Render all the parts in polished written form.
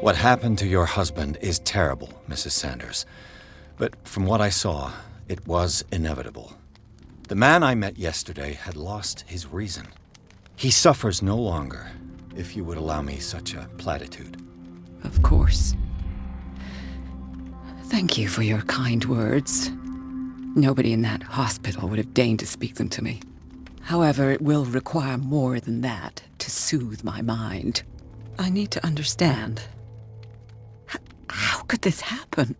What happened to your husband is terrible, Mrs. Sanders. But from what I saw, it was inevitable. The man I met yesterday had lost his reason. He suffers no longer, if you would allow me such a platitude. Of course. Thank you for your kind words. Nobody in that hospital would have deigned to speak them to me. However, it will require more than that to soothe my mind. I need to understand. How could this happen?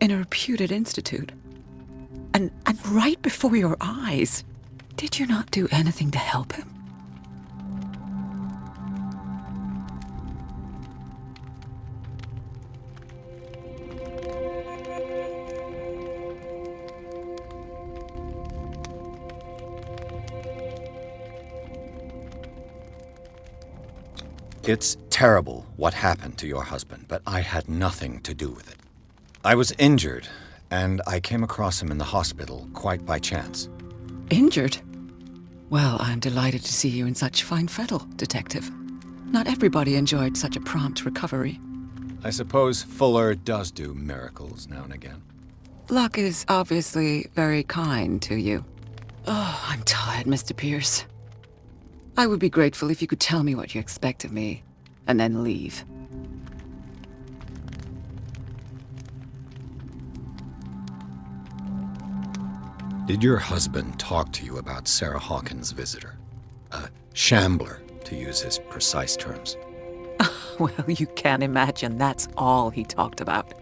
In a reputed institute? And right before your eyes? Did you not do anything to help him? It's terrible what happened to your husband, but I had nothing to do with it. I was injured, and I came across him in the hospital quite by chance. Injured? Well, I'm delighted to see you in such fine fettle, Detective. Not everybody enjoyed such a prompt recovery. I suppose Fuller does do miracles now and again. Luck is obviously very kind to you. Oh, I'm tired, Mr. Pierce. I would be grateful if you could tell me what you expect of me, and then leave. Did your husband talk to you about Sarah Hawkins' visitor? A shambler, to use his precise terms. Well, you can imagine that's all he talked about.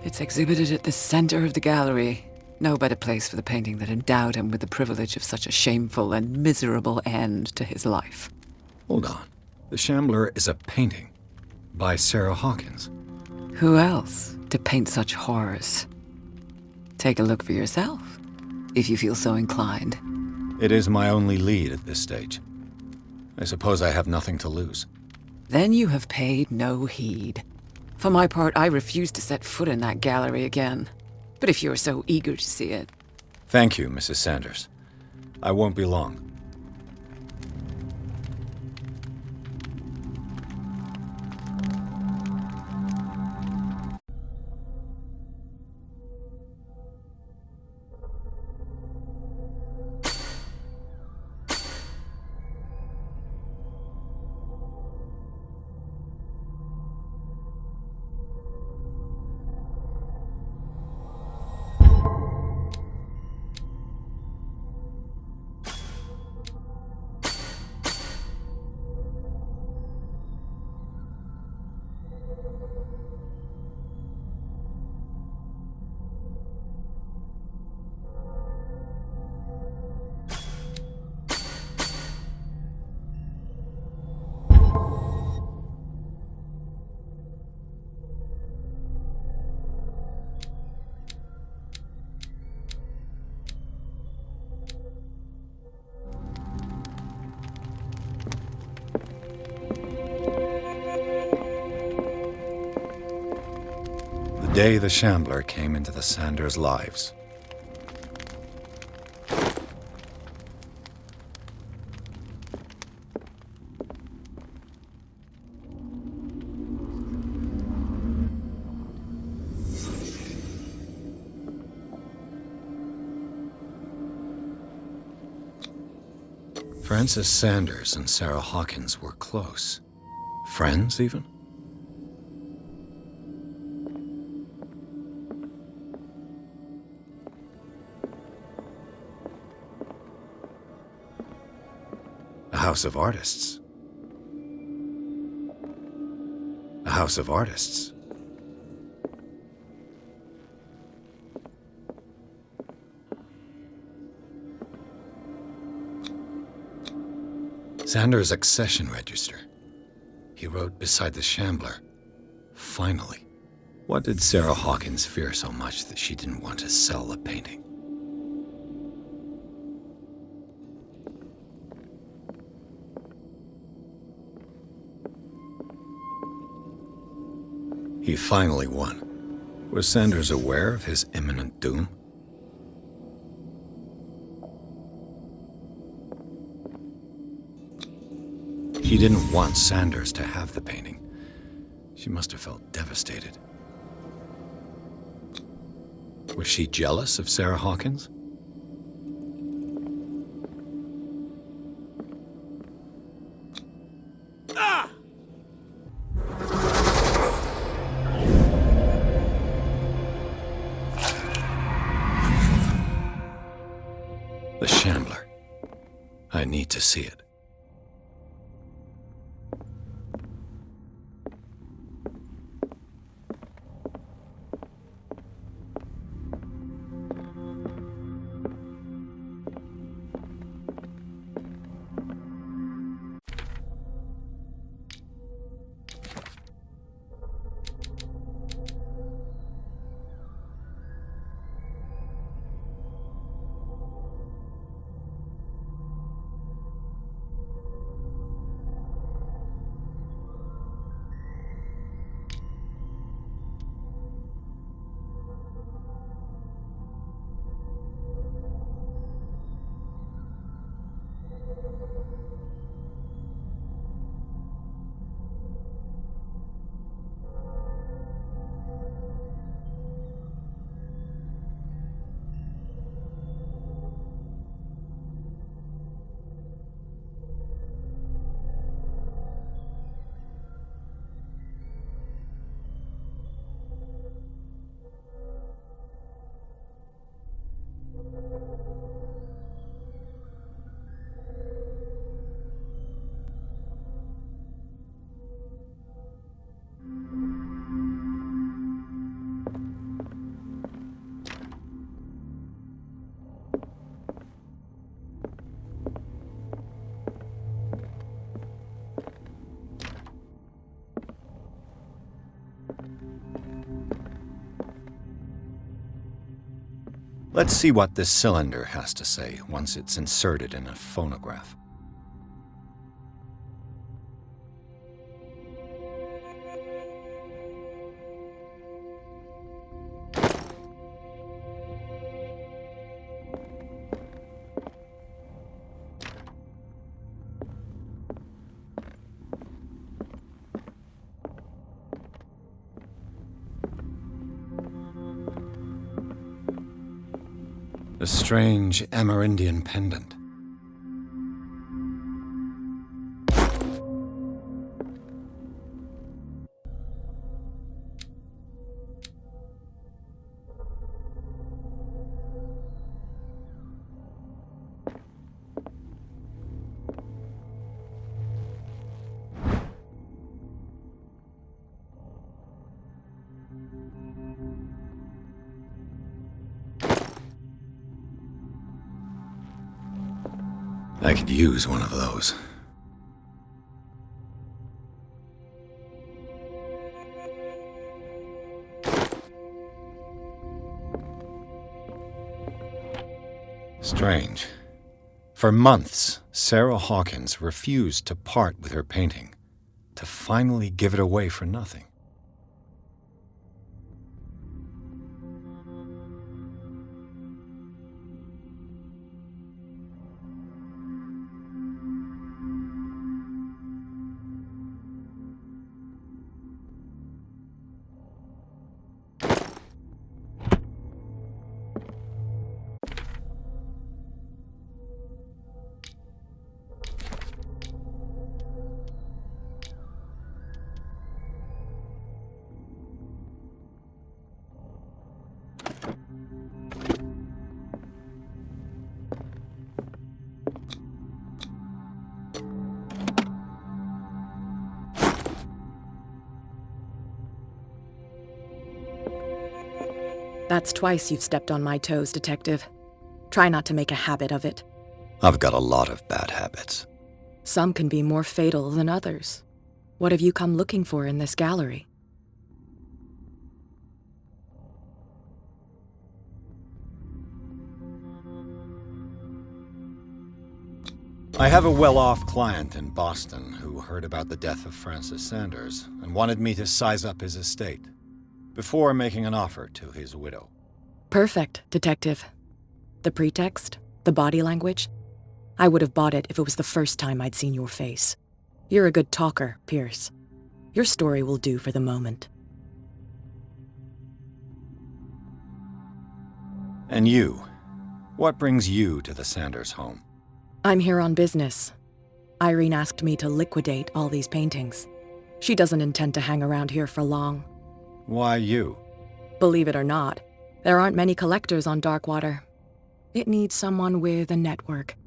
It's exhibited at the center of the gallery. No better place for the painting that endowed him with the privilege of such a shameful and miserable end to his life. Hold on. The Shambler is a painting by Sarah Hawkins. Who else to paint such horrors? Take a look for yourself, if you feel so inclined. It is my only lead at this stage. I suppose I have nothing to lose. Then you have paid no heed. For my part, I refuse to set foot in that gallery again. But if you're so eager to see it... Thank you, Mrs. Sanders. I won't be long. The day the Shambler came into the Sanders' lives. Frances Sanders and Sarah Hawkins were close. Friends, even? A house of artists. A house of artists. Sanders' accession register. He wrote beside the Shambler, "Finally." What did Sarah Hawkins fear so much that she didn't want to sell the painting? He finally won. Was Sanders aware of his imminent doom? He didn't want Sanders to have the painting, She must have felt devastated. Was she jealous of Sarah Hawkins? The Shambler. I need to see it. Let's see what this cylinder has to say once it's inserted in a phonograph. A strange Amerindian pendant. I could use one of those. Strange. For months, Sarah Hawkins refused to part with her painting, to finally give it away for nothing. That's twice you've stepped on my toes, Detective. Try not to make a habit of it. I've got a lot of bad habits. Some can be more fatal than others. What have you come looking for in this gallery? I have a well-off client in Boston who heard about the death of Francis Sanders and wanted me to size up his estate before making an offer to his widow. Perfect, Detective. The pretext? The body language? I would have bought it if it was the first time I'd seen your face. You're a good talker, Pierce. Your story will do for the moment. And you? What brings you to the Sanders home? I'm here on business. Irene asked me to liquidate all these paintings. She doesn't intend to hang around here for long. Why you? Believe it or not, there aren't many collectors on Darkwater. It needs someone with a network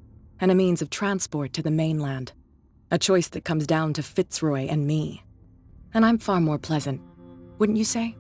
and a means of transport to the mainland. A choice that comes down to Fitzroy and me. And I'm far more pleasant, wouldn't you say?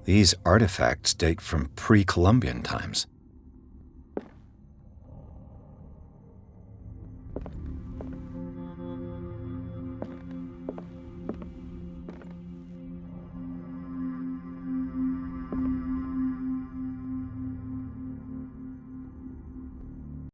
These artifacts date from pre-Columbian times.